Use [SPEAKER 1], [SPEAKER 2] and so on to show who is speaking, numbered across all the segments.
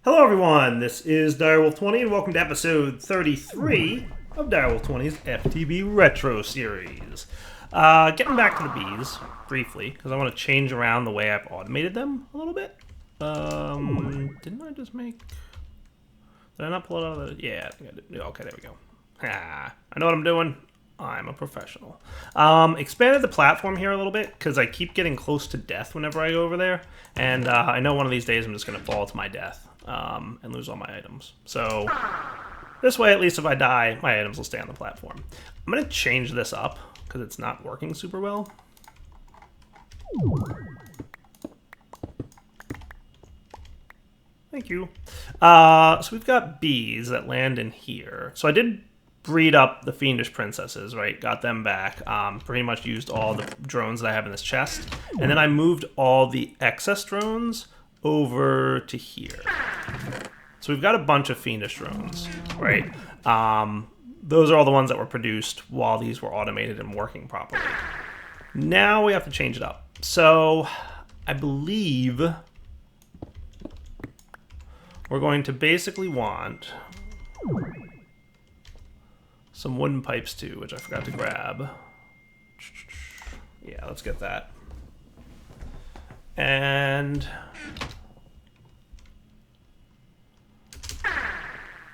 [SPEAKER 1] Hello everyone, this is Direwolf20 and welcome to episode 33 of Direwolf20's FTB Retro Series. Getting back to the bees, briefly, because I want to change around the way I've automated them a little bit. Didn't I just make... Did I not pull it out of the... Yeah, I think I did. Okay, there we go. I know what I'm doing. I'm a professional. Expanded the platform here a little bit because I keep getting close to death whenever I go over there. And I know one of these days I'm just going to fall to my death and lose all my items. So this way, at least if I die, my items will stay on the platform. I'm going to change this up because it's not working super well. Thank you. So we've got bees that land in here. So I did breed up the fiendish princesses, right? Got them back. Pretty much used all the drones that I have in this chest. And then I moved all the excess drones over to here. So we've got a bunch of fiendish drones, right? Those are all the ones that were produced while these were automated and working properly. Now we have to change it up. So I believe we're going to basically want some wooden pipes too, which I forgot to grab. Yeah, let's get that. And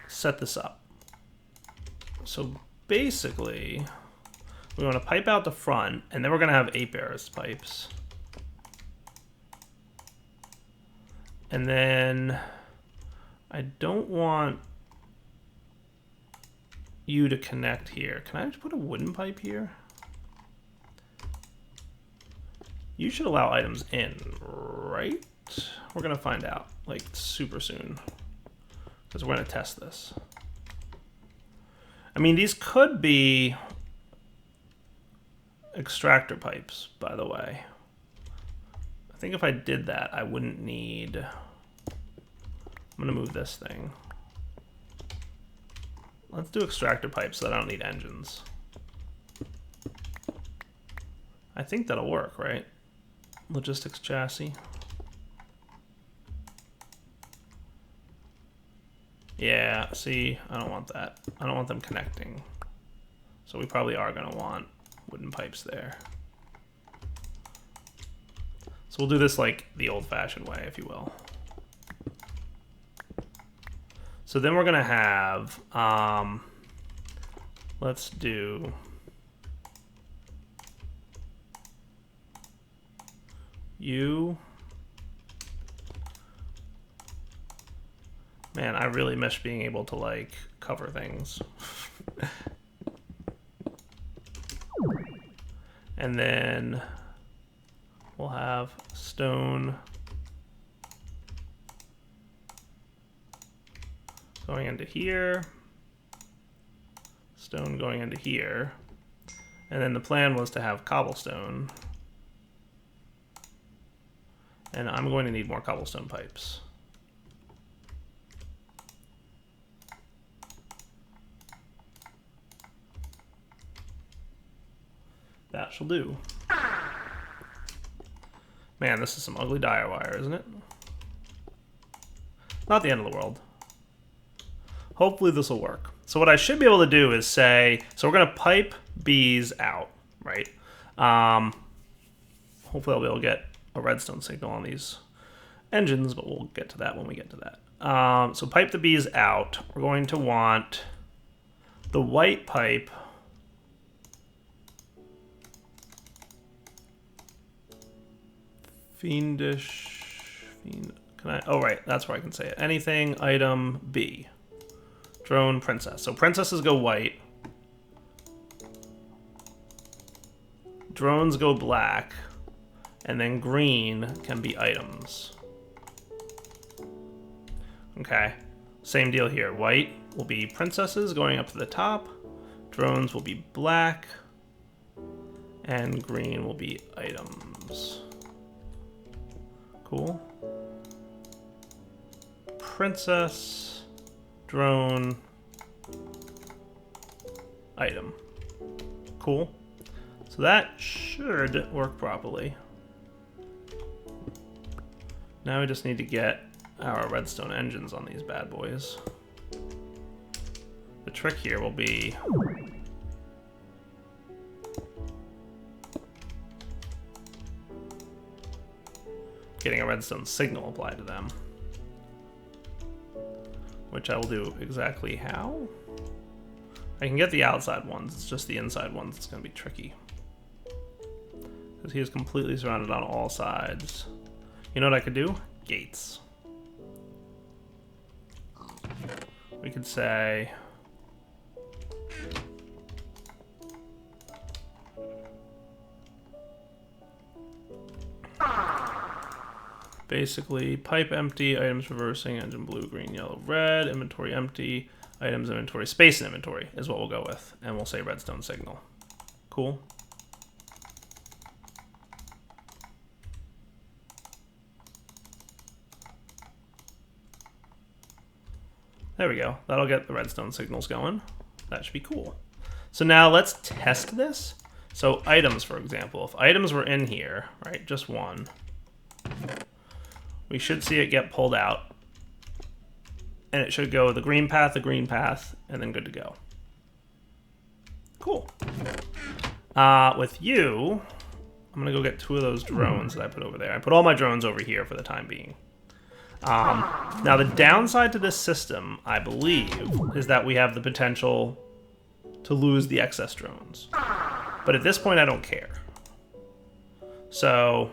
[SPEAKER 1] set this up. So basically, we want to pipe out the front, and then we're going to have 8 bearers pipes. And then I don't want you to connect here. Can I just put a wooden pipe here? You should allow items in, right? We're gonna find out, like, super soon. Because we're gonna test this. I mean, these could be extractor pipes, by the way. I think if I did that, I wouldn't need... I'm gonna move this thing. Let's do extractor pipes so that I don't need engines. I think that'll work, right? Logistics chassis. Yeah, see, I don't want that. I don't want them connecting. So we probably are going to want wooden pipes there. So we'll do this like the old-fashioned way, if you will. So then we're going to have, let's do you. Man, I really miss being able to, like, cover things. And then we'll have stone going into here, stone going into here, and then the plan was to have cobblestone. And I'm going to need more cobblestone pipes. That shall do. Man, this is some ugly dire wire, isn't it? Not the end of the world. Hopefully this will work. So what I should be able to do is say, so we're going to pipe bees out, right? Hopefully I'll be able to get a redstone signal on these engines, but we'll get to that when we get to that. So pipe the bees out. We're going to want the white pipe fiendish. Can I? Oh, right. That's where I can say it. Anything, item, B. Drone, princess. So princesses go white. Drones go black. And then green can be items. Okay. Same deal here. White will be princesses going up to the top. Drones will be black. And green will be items. Cool. Princess, drone, item. Cool. So that should work properly. Now we just need to get our redstone engines on these bad boys. The trick here will be getting a redstone signal applied to them, which I will do exactly how. I can get the outside ones, it's just the inside ones that's going to be tricky. Because he is completely surrounded on all sides. You know what I could do? Gates. We could say... basically, pipe empty, items reversing, engine blue, green, yellow, red, inventory empty, items inventory, space in inventory is what we'll go with. And we'll say redstone signal. Cool. There we go. That'll get the redstone signals going. That should be cool. So now let's test this. So items, for example, if items were in here, right, just one, we should see it get pulled out. And it should go the green path, and then good to go. Cool. With you, I'm going to go get 2 of those drones that I put over there. I put all my drones over here for the time being. Now, the downside to this system, I believe, is that we have the potential to lose the excess drones. But at this point, I don't care. So,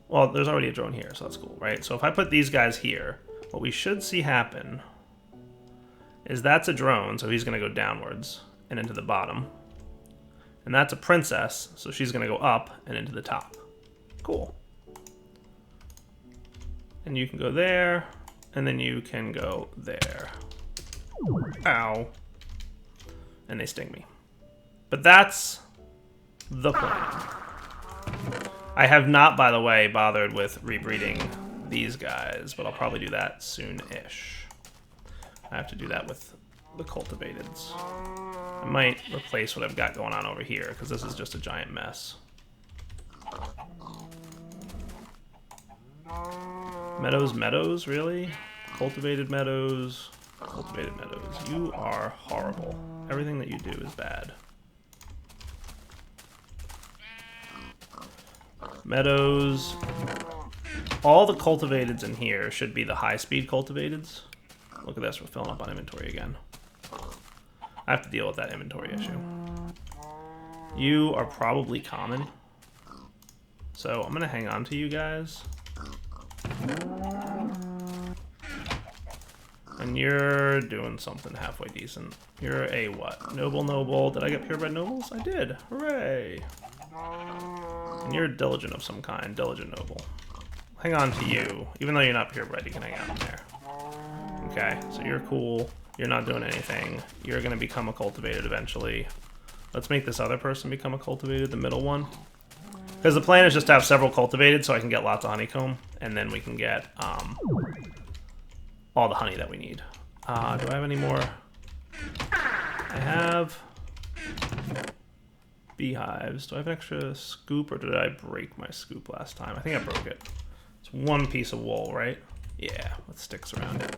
[SPEAKER 1] well, there's already a drone here, so that's cool, right? So if I put these guys here, what we should see happen is that's a drone, so he's going to go downwards and into the bottom. And that's a princess, so she's going to go up and into the top. Cool. And you can go there, and then you can go there. Ow. And they sting me. But that's the plan. I have not, by the way, bothered with rebreeding these guys, but I'll probably do that soon-ish. I have to do that with the cultivateds. I might replace what I've got going on over here, because this is just a giant mess. Meadows, really? Cultivated meadows. You are horrible. Everything that you do is bad. Meadows. All the cultivateds in here should be the high-speed cultivateds. Look at this, we're filling up on inventory again. I have to deal with that inventory issue. You are probably common. So I'm gonna hang on to you guys. And you're doing something halfway decent. You're a what? Noble. Did I get purebred nobles? I did. Hooray. And you're a diligent of some kind. Diligent noble. Hang on to you. Even though you're not purebred, you can hang out in there. Okay, so you're cool. You're not doing anything. You're going to become a cultivated eventually. Let's make this other person become a cultivated, the middle one. Because the plan is just to have several cultivated so I can get lots of honeycomb. And then we can get all the honey that we need. Do I have any more? I have beehives. Do I have an extra scoop, or did I break my scoop last time? I think I broke it. It's one piece of wool, right? Yeah, with sticks around it.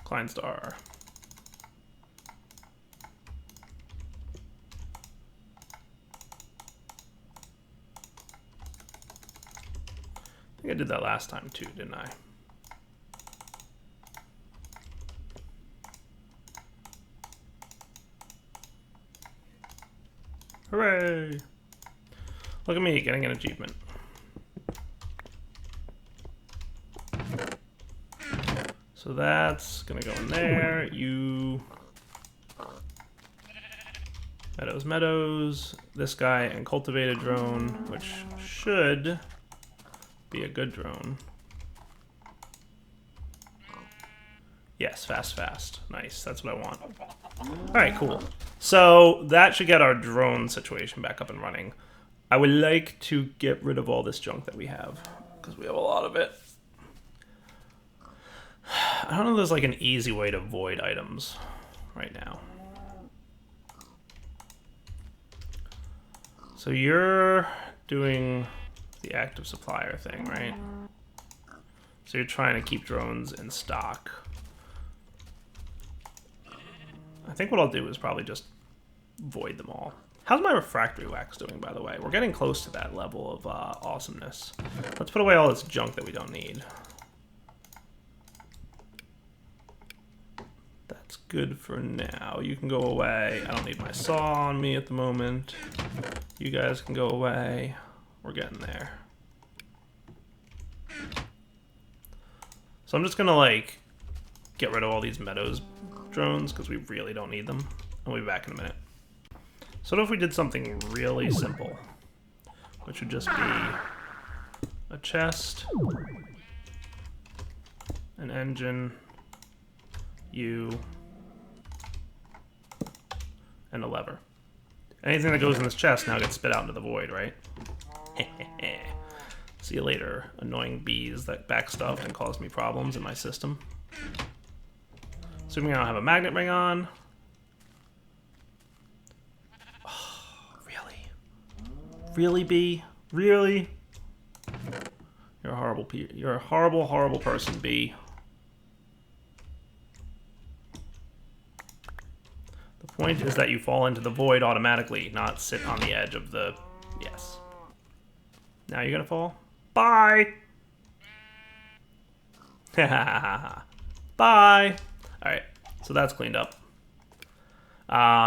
[SPEAKER 1] Kleinstar. I think I did that last time too, didn't I? Hooray! Look at me getting an achievement. So that's gonna go in there. You... Meadows. This guy and cultivated drone, which should be a good drone. Yes, fast. Nice, that's what I want. Alright, cool. So that should get our drone situation back up and running. I would like to get rid of all this junk that we have, because we have a lot of it. I don't know if there's like an easy way to void items right now. So you're doing the active supplier thing, right? So you're trying to keep drones in stock. I think what I'll do is probably just void them all. How's my refractory wax doing, by the way? We're getting close to that level of awesomeness. Let's put away all this junk that we don't need. That's good for now. You can go away. I don't need my saw on me at the moment. You guys can go away. We're getting there. So I'm just gonna like get rid of all these Meadows drones because we really don't need them. I'll be back in a minute. So what if we did something really simple, which would just be a chest, an engine, you, and a lever. Anything that goes in this chest now gets spit out into the void, right? See you later, annoying bees that backstuffed and caused me problems in my system. Assuming I don't have a magnet ring on. Oh, really? Really, bee? Really? You're a horrible You're a horrible, horrible person, bee. The point is that you fall into the void automatically, not sit on the edge of the... Yes. Now you're gonna fall? Bye! Bye! Alright, so that's cleaned up.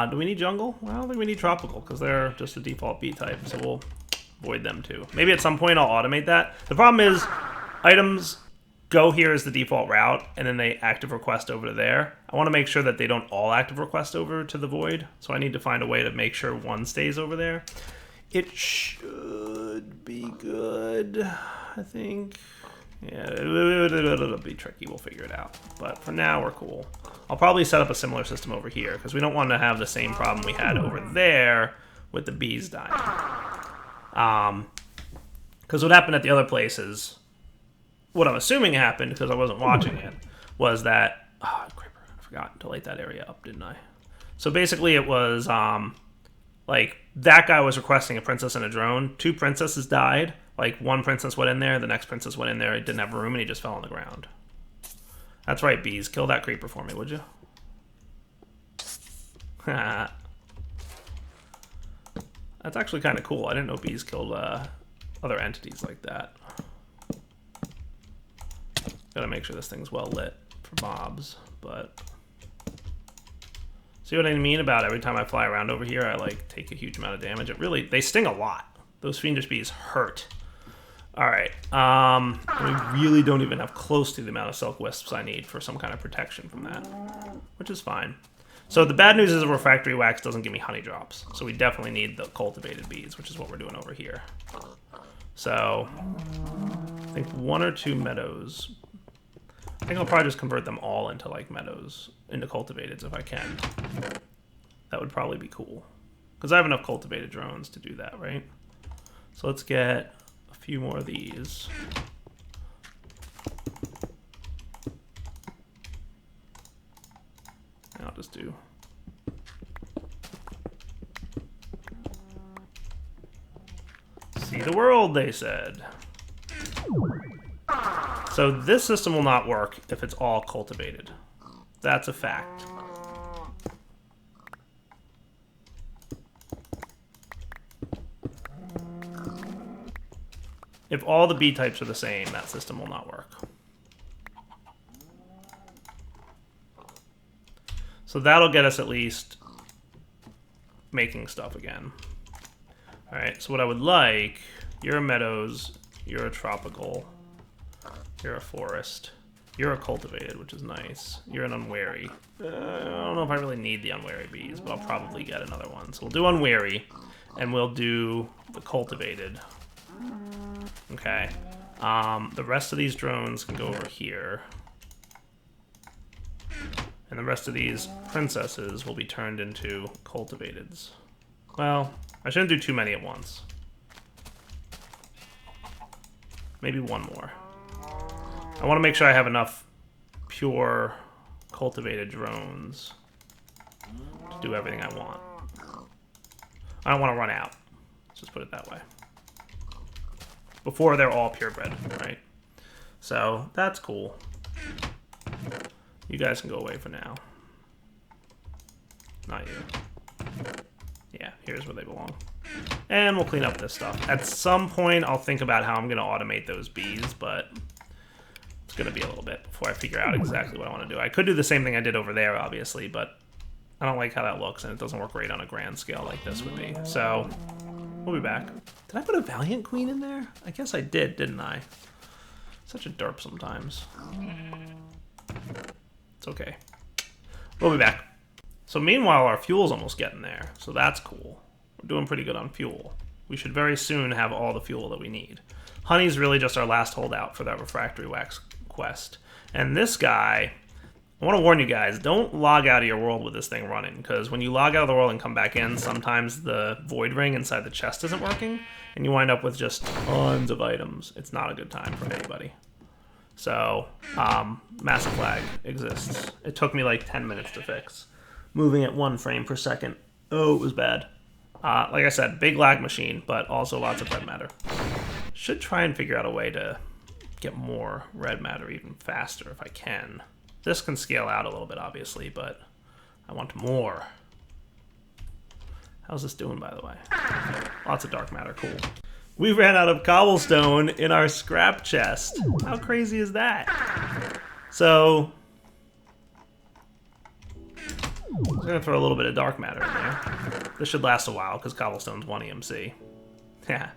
[SPEAKER 1] Do we need jungle? Well, I don't think we need tropical, because they're just a default bee type, so we'll void them too. Maybe at some point I'll automate that. The problem is, items go here as the default route, and then they active request over to there. I want to make sure that they don't all active request over to the void, so I need to find a way to make sure one stays over there. It should be good, I think. Yeah, it'll be tricky. We'll figure it out. But for now, we're cool. I'll probably set up a similar system over here, because we don't want to have the same problem we had over there with the bees dying. Because what happened at the other places, what I'm assuming happened, because I wasn't watching it, was that... Oh, creeper. I forgot to light that area up, didn't I? So basically it was... like, that guy was requesting a princess and a drone. 2 princesses died. Like, 1 princess went in there, the next princess went in there, it didn't have room, and he just fell on the ground. That's right, bees. Kill that creeper for me, would you? That's actually kind of cool. I didn't know bees killed other entities like that. Gotta make sure this thing's well lit for mobs, but... See what I mean about every time I fly around over here, I like take a huge amount of damage. It really, they sting a lot. Those fiendish bees hurt. All right, we really don't even have close to the amount of silk wisps I need for some kind of protection from that, which is fine. So the bad news is a refractory wax doesn't give me honey drops. So we definitely need the cultivated bees, which is what we're doing over here. So I think 1 or 2 meadows. I think I'll probably just convert them all into like meadows, into cultivateds if I can. That would probably be cool. Because I have enough cultivated drones to do that, right? So let's get a few more of these. And I'll just do... See the world, they said. So this system will not work if it's all cultivated. That's a fact. If all the bee types are the same, that system will not work. So that'll get us at least making stuff again. All right, so what I would like, you're a meadows, you're a tropical, you're a forest, you're a cultivated, which is nice. You're an unwary. I don't know if I really need the unwary bees, but I'll probably get another one. So we'll do unwary, and we'll do the cultivated. Okay. The rest of these drones can go over here. And the rest of these princesses will be turned into cultivateds. Well, I shouldn't do too many at once. Maybe one more. I want to make sure I have enough pure cultivated drones to do everything I want. I don't want to run out. Let's just put it that way. Before they're all purebred, right? So that's cool. You guys can go away for now. Not you. Yeah, here's where they belong. And we'll clean up this stuff. At some point, I'll think about how I'm going to automate those bees, but it's going to be a little bit before I figure out exactly what I want to do. I could do the same thing I did over there, obviously, but I don't like how that looks, and it doesn't work great on a grand scale like this would be. So, we'll be back. Did I put a Valiant Queen in there? I guess I did, didn't I? Such a derp sometimes. It's okay. We'll be back. So meanwhile, our fuel's almost getting there, so that's cool. We're doing pretty good on fuel. We should very soon have all the fuel that we need. Honey's really just our last holdout for that refractory wax quest. And this guy, I want to warn you guys, don't log out of your world with this thing running, because when you log out of the world and come back in, sometimes the void ring inside the chest isn't working, and you wind up with just tons of items. It's not a good time for anybody. So, massive lag exists. It took me like 10 minutes to fix. Moving at 1 frame per second. Oh, it was bad. Like I said, big lag machine, but also lots of red matter. Should try and figure out a way to get more red matter even faster if I can. This can scale out a little bit, obviously, but I want more. How's this doing, by the way? Lots of dark matter, cool. We ran out of cobblestone in our scrap chest. How crazy is that? So, I'm gonna throw a little bit of dark matter in there. This should last a while, because cobblestone's 1 EMC. Yeah.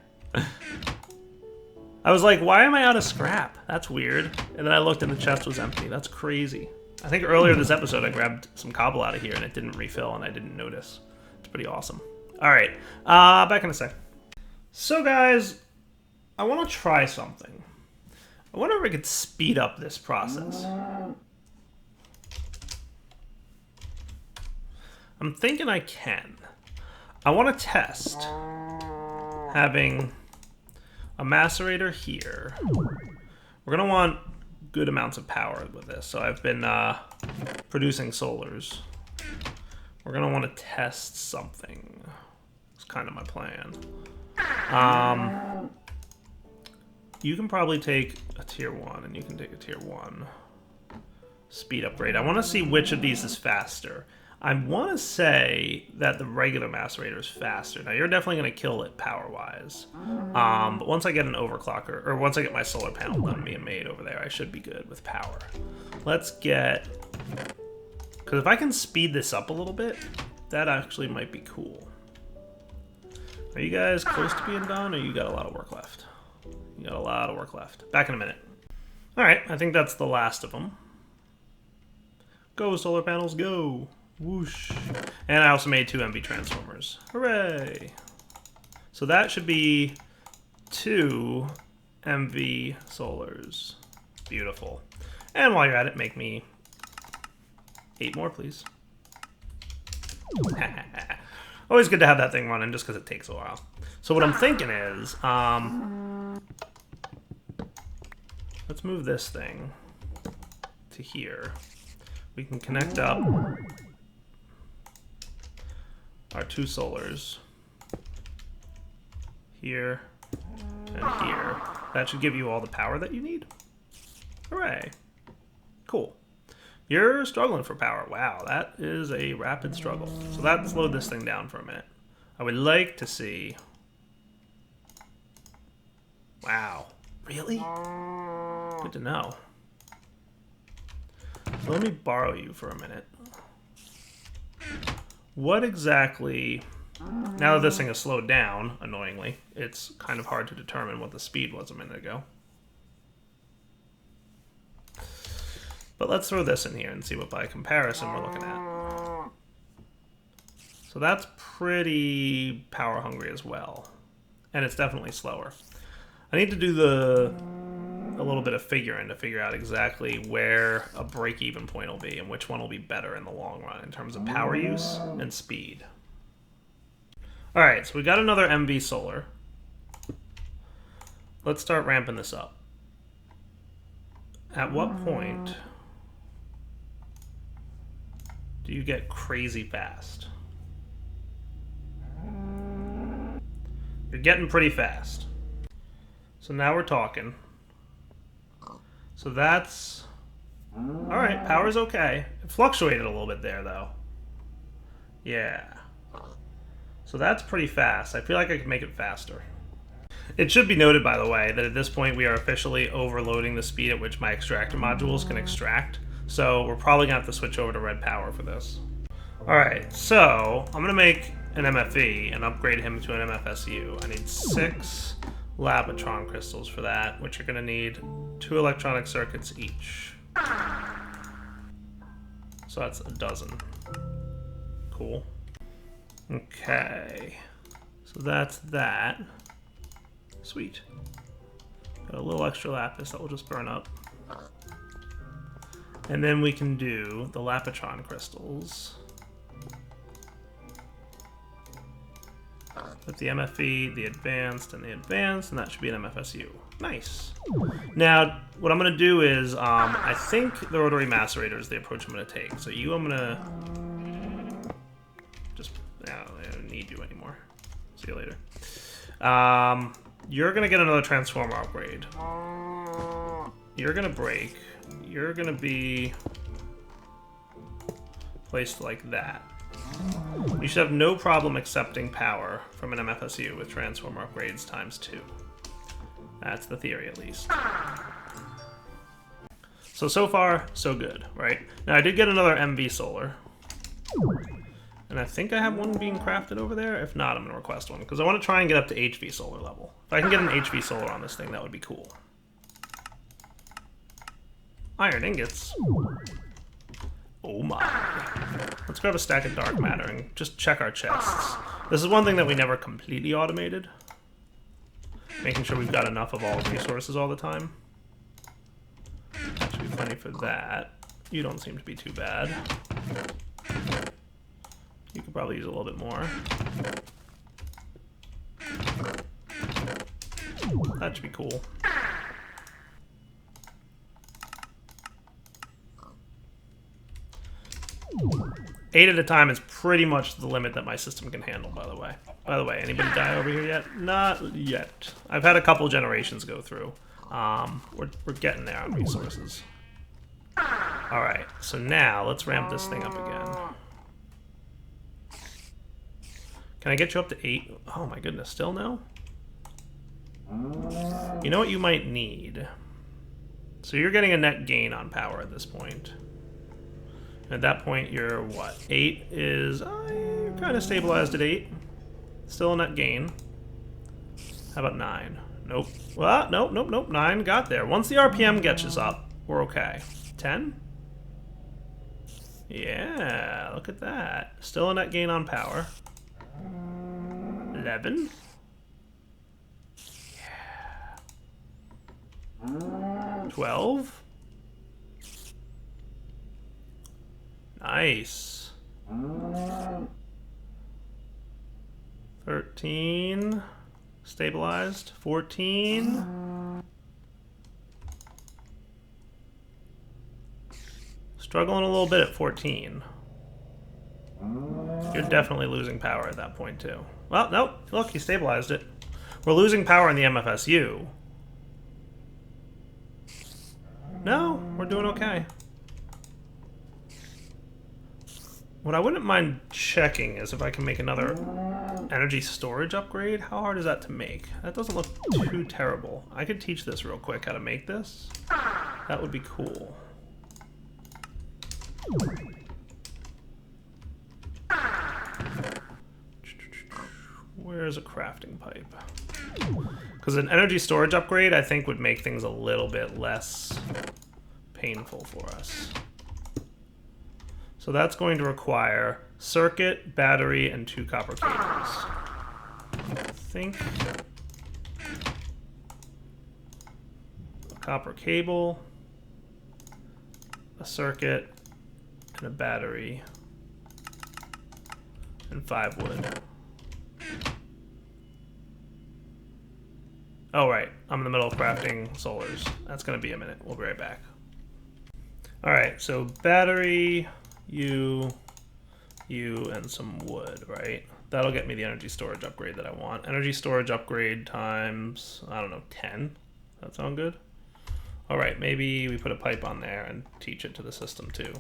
[SPEAKER 1] I was like, why am I out of scrap? That's weird. And then I looked and the chest was empty. That's crazy. I think earlier this episode I grabbed some cobble out of here and it didn't refill and I didn't notice. It's pretty awesome. Alright, back in a sec. So guys, I want to try something. I wonder if I could speed up this process. I'm thinking I can. I want to test having a macerator here. We're going to want good amounts of power with this. So I've been producing solars. We're going to want to test something. It's kind of my plan. You can probably take a tier 1 and you can take a tier 1 speed upgrade. I want to see which of these is faster. I want to say that the regular macerator is faster. Now, you're definitely going to kill it power-wise. But once I get an overclocker, or once I get my solar panel done being made over there, I should be good with power. Let's get... Because if I can speed this up a little bit, that actually might be cool. Are you guys close to being done, or you got a lot of work left? You got a lot of work left. Back in a minute. Alright, I think that's the last of them. Go, solar panels, go! Whoosh. And I also made 2 MV transformers. Hooray! So that should be 2 MV solars. Beautiful. And while you're at it, make me 8 more, please. Always good to have that thing running just because it takes a while. So what I'm thinking is, let's move this thing to here. We can connect up our 2 solars here and here. That should give you all the power that you need. Hooray. Cool. You're struggling for power. Wow, that is a rapid struggle. So let's slow this thing down for a minute. I would like to see... Wow. Really? Good to know. So let me borrow you for a minute. What exactly... Now that this thing has slowed down, annoyingly, it's kind of hard to determine what the speed was a minute ago. But let's throw this in here and see what by comparison we're looking at. So that's pretty power hungry as well. And it's definitely slower. I need to do a little bit of figuring to figure out exactly where a break-even point will be and which one will be better in the long run in terms of power use and speed. Alright, so we got another MV solar. Let's start ramping this up. At what point do you get crazy fast? You're getting pretty fast. So now we're talking. So that's... Alright, power's okay. It fluctuated a little bit there, though. Yeah. So that's pretty fast. I feel like I could make it faster. It should be noted, by the way, that at this point we are officially overloading the speed at which my extractor modules can extract. So we're probably going to have to switch over to red power for this. Alright, so I'm going to make an MFE and upgrade him to an MFSU. I need 6 Labotron crystals for that, which are going to need 2 electronic circuits each. So that's a dozen. Cool. Okay. So that's that. Sweet. Got a little extra lapis that will just burn up. And then we can do the Lapotron crystals. With the MFE, the advanced, and that should be an MFSU. Nice. Now, what I'm going to do is, I think the rotary macerator is the approach I'm going to take. So you, I'm going to just, I don't need you anymore. See you later. You're going to get another transformer upgrade. You're going to break. You're going to be placed like that. You should have no problem accepting power from an MFSU with transformer upgrades ×2. That's the theory, at least. So far, so good, right? Now, I did get another MV solar. And I think I have one being crafted over there. If not, I'm going to request one, because I want to try and get up to HV solar level. If I can get an HV solar on this thing, that would be cool. Iron ingots. Oh my. Let's grab a stack of dark matter and just check our chests. This is one thing that we never completely automated. Making sure we've got enough of all resources all the time. That should be plenty for that. You don't seem to be too bad. You could probably use a little bit more. That should be cool. 8 at a time is pretty much the limit that my system can handle, by the way. By the way, anybody die over here yet? Not yet. I've had a couple generations go through. We're getting there on resources. Alright, so now let's ramp this thing up again. Can I get you up to 8? Oh my goodness, still no? You know what you might need? So you're getting a net gain on power at this point. At that point, you're what? 8 is... you're kind of stabilized at 8. Still a net gain. How about 9? Nope. Well, nope. 9 got there. Once the RPM gets us up, we're okay. 10? Yeah, look at that. Still a net gain on power. 11? Yeah. 12? Nice. 13. Stabilized. 14. Struggling a little bit at 14. You're definitely losing power at that point, too. Well, nope. Look, he stabilized it. We're losing power in the MFSU. No, we're doing okay. What I wouldn't mind checking is if I can make another energy storage upgrade. How hard is that to make? That doesn't look too terrible. I could teach this real quick how to make this. That would be cool. Where's a crafting pipe? Because an energy storage upgrade, I think, would make things a little bit less painful for us. So that's going to require circuit, battery, and 2 copper cables. I think a copper cable, a circuit, and a battery, and 5 wood. Oh, right. I'm in the middle of crafting solars. That's going to be a minute. We'll be right back. All right, so battery, you, and some wood, right? That'll get me the energy storage upgrade that I want. Energy storage upgrade times, I don't know, 10. That sound good? All right, maybe we put a pipe on there and teach it to the system too.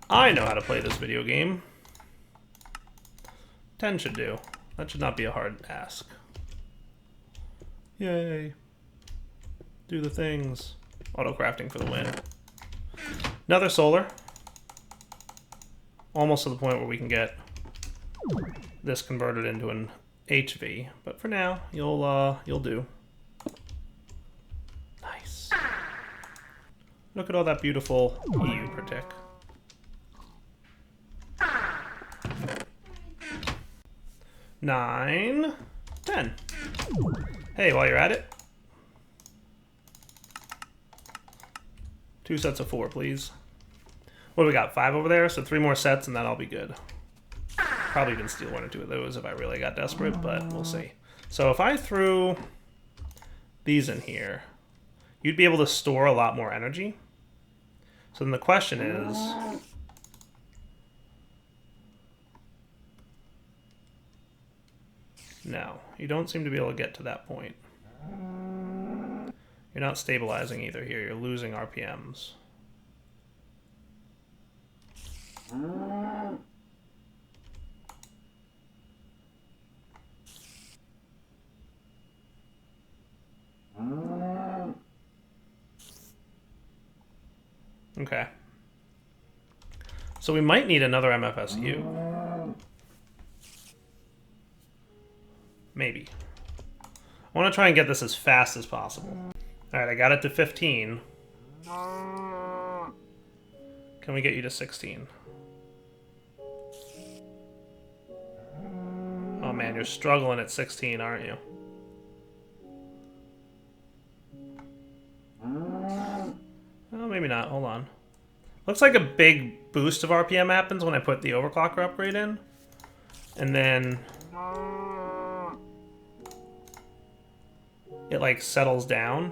[SPEAKER 1] I know how to play this video game. 10 should do. That should not be a hard ask. Yay. Do the things. Auto crafting for the win. Another solar. Almost to the point where we can get this converted into an HV, but for now, you'll do. Nice. Look at all that beautiful EU per tick. Nine, 10. Hey, while you're at it, 2 sets of 4, please. What do we got? 5 over there, so 3 more sets, and then I'll be good. Probably even steal 1 or 2 of those if I really got desperate, but we'll see. So if I threw these in here, you'd be able to store a lot more energy. So then the question is, no, you don't seem to be able to get to that point. You're not stabilizing either here, you're losing RPMs. Okay. So we might need another MFSU. Maybe. I want to try and get this as fast as possible. Alright, I got it to 15. Can we get you to 16? Oh man, you're struggling at 16, aren't you? Oh, maybe not. Hold on. Looks like a big boost of RPM happens when I put the overclocker upgrade in. And then it like settles down.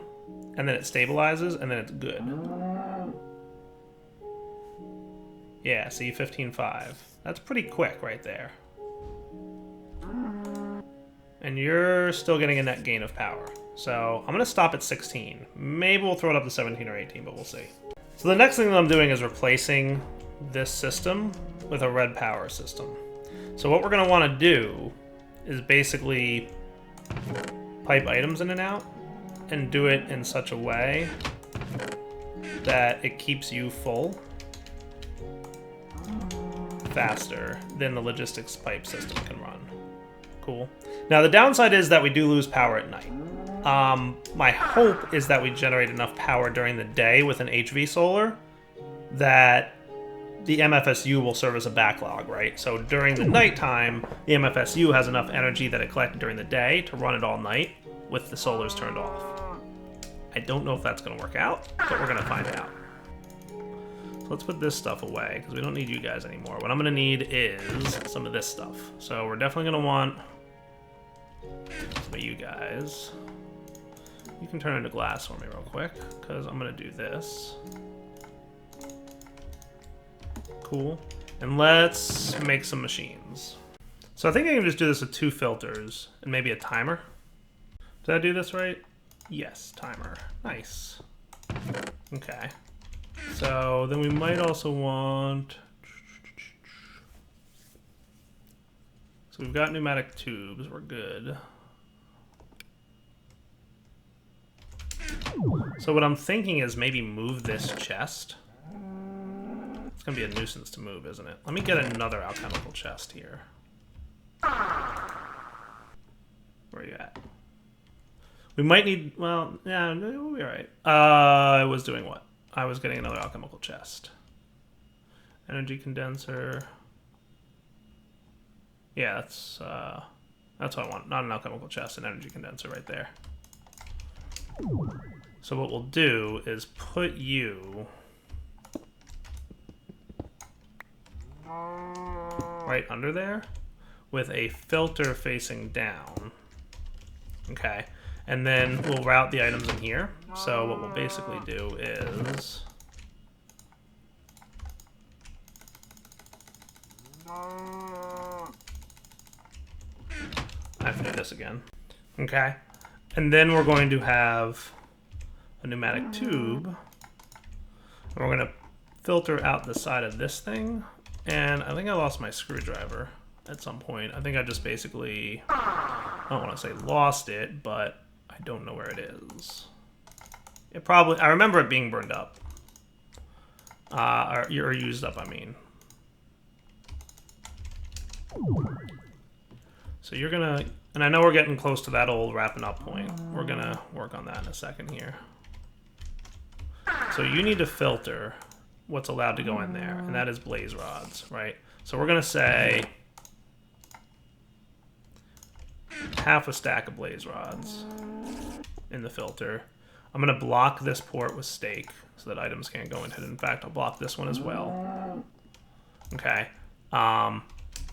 [SPEAKER 1] And then it stabilizes, and then it's good. Yeah, see, 15.5. That's pretty quick right there. And you're still getting a net gain of power. So I'm going to stop at 16. Maybe we'll throw it up to 17 or 18, but we'll see. So the next thing that I'm doing is replacing this system with a red power system. So what we're going to want to do is basically pipe items in and out and do it in such a way that it keeps you full faster than the logistics pipe system can run. Cool. Now the downside is that we do lose power at night. My hope is that we generate enough power during the day with an HV solar that the MFSU will serve as a backlog, right? So during the nighttime, the MFSU has enough energy that it collected during the day to run it all night with the solars turned off. I don't know if that's going to work out, but we're going to find out. So let's put this stuff away, because we don't need you guys anymore. What I'm going to need is some of this stuff. So we're definitely going to want some of you guys. You can turn into glass for me real quick, because I'm going to do this. Cool. And let's make some machines. So I think I can just do this with 2 filters and maybe a timer. Did I do this right? Yes, timer. Nice. Okay. So then we might also want... So we've got pneumatic tubes. We're good. So what I'm thinking is maybe move this chest. It's going to be a nuisance to move, isn't it? Let me get another alchemical chest here. Where are you at? We might need... Well, yeah, we'll be alright. I was doing what? I was getting another alchemical chest. Energy condenser. Yeah, that's what I want. Not an alchemical chest, an energy condenser right there. So what we'll do is put you... right under there with a filter facing down. Okay. And then we'll route the items in here. So what we'll basically do is... I have to do this again. Okay. And then we're going to have a pneumatic tube. And we're going to filter out the side of this thing. And I think I lost my screwdriver at some point. I think I just basically, I don't want to say lost it, but I don't know where it is. It probably, I remember it being burned up. Or used up, I mean. So you're gonna, and I know we're getting close to that old wrapping up point. We're gonna work on that in a second here. So you need to filter what's allowed to go in there, and that is blaze rods, right? So we're gonna say half a stack of blaze rods in the filter. I'm gonna block this port with stake so that items can't go into it. In fact, I'll block this one as well. Okay.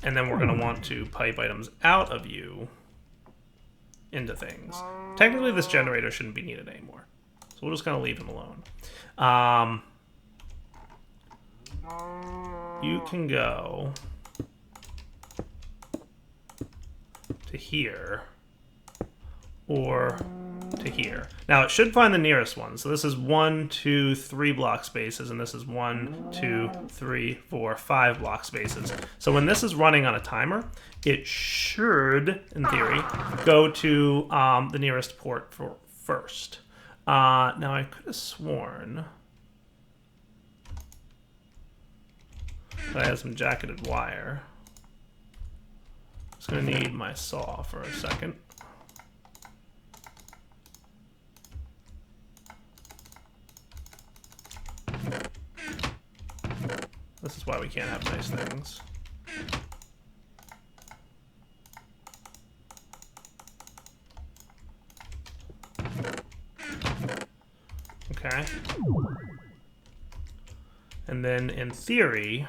[SPEAKER 1] And then we're gonna want to pipe items out of you into things. Technically, this generator shouldn't be needed anymore. So we'll just kind of leave him alone. You can go to here or to here. Now it should find the nearest one. So this is 1, 2, 3 block spaces, and this is 1, 2, 3, 4, 5 block spaces. So when this is running on a timer, it should, in theory, go to the nearest port first. Now I could have sworn that I had some jacketed wire. Just gonna need my saw for a second. This is why we can't have nice things. Okay. And then in theory,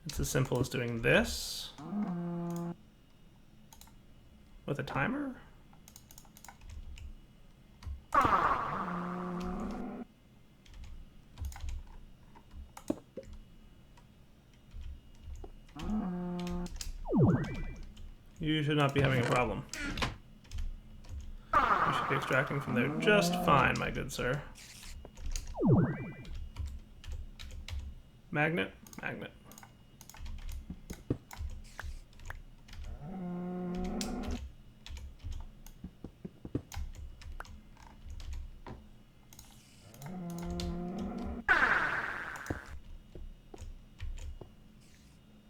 [SPEAKER 1] it's as simple as doing this with a timer. You should not be having a problem. You should be extracting from there just fine, my good sir. Magnet? Magnet.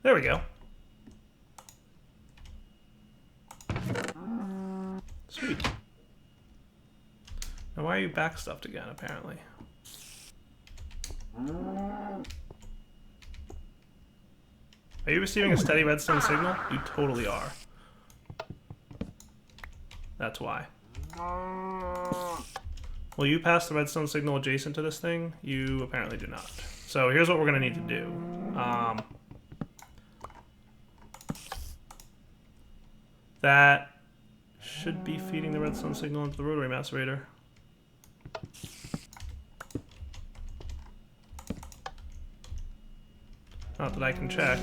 [SPEAKER 1] There we go. Sweet. Now why are you backstuffed again, apparently? Are you receiving a steady redstone signal? You totally are. That's why. Will you pass the redstone signal adjacent to this thing? You apparently do not. So here's what we're going to need to do. That should be feeding the redstone signal into the rotary macerator. Not that I can check.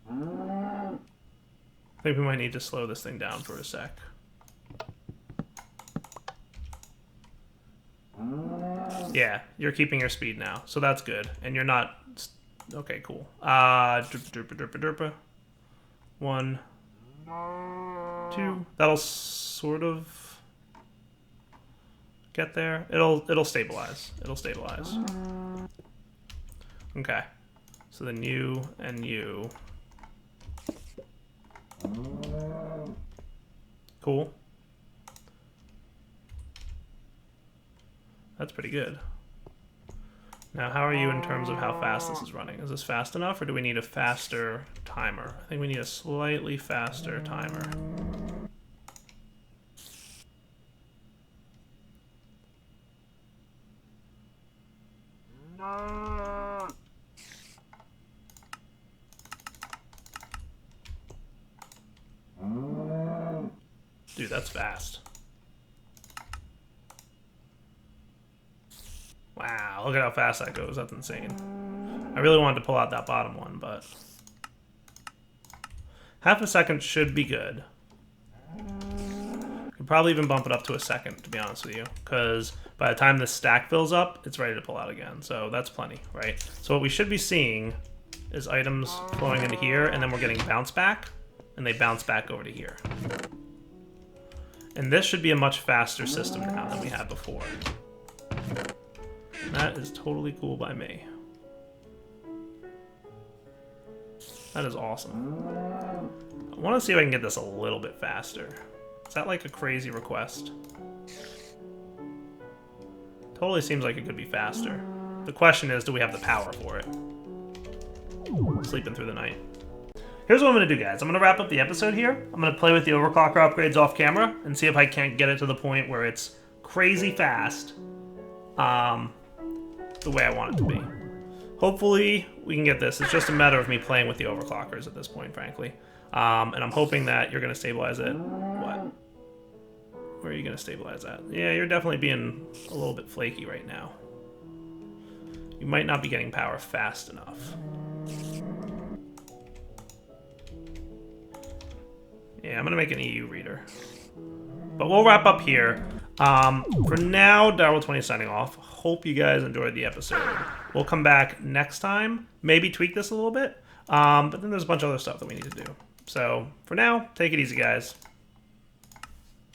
[SPEAKER 1] I think we might need to slow this thing down for a sec. Yeah, you're keeping your speed now, so that's good. And you're not... Okay, cool. Derpa. 1, 2. That'll sort of get there. It'll stabilize. It'll stabilize. Okay. So then you and you. Cool. That's pretty good. Now, how are you in terms of how fast this is running? Is this fast enough, or do we need a faster timer? I think we need a slightly faster timer. Dude, that's fast. Wow, look at how fast that goes. That's insane. I really wanted to pull out that bottom one, but half a second should be good. Could probably even bump it up to a second, to be honest with you, because by the time this stack fills up, it's ready to pull out again. So that's plenty, right? So what we should be seeing is items flowing into here, and then we're getting bounce back, and they bounce back over to here. And this should be a much faster system now than we had before. And that is totally cool by me. That is awesome. I want to see if I can get this a little bit faster. Is that like a crazy request? Totally seems like it could be faster. The question is, do we have the power for it? Sleeping through the night. Here's what I'm going to do, guys. I'm going to wrap up the episode here. I'm going to play with the overclocker upgrades off camera and see if I can't get it to the point where it's crazy fast the way I want it to be. Hopefully, we can get this. It's just a matter of me playing with the overclockers at this point, frankly. And I'm hoping that you're going to stabilize it. What? Where are you going to stabilize at? Yeah, you're definitely being a little bit flaky right now. You might not be getting power fast enough. Yeah, I'm going to make an EU reader. But we'll wrap up here. For now, Darwell20 signing off. Hope you guys enjoyed the episode. We'll come back next time. Maybe tweak this a little bit. But then there's a bunch of other stuff that we need to do. So, for now, take it easy, guys.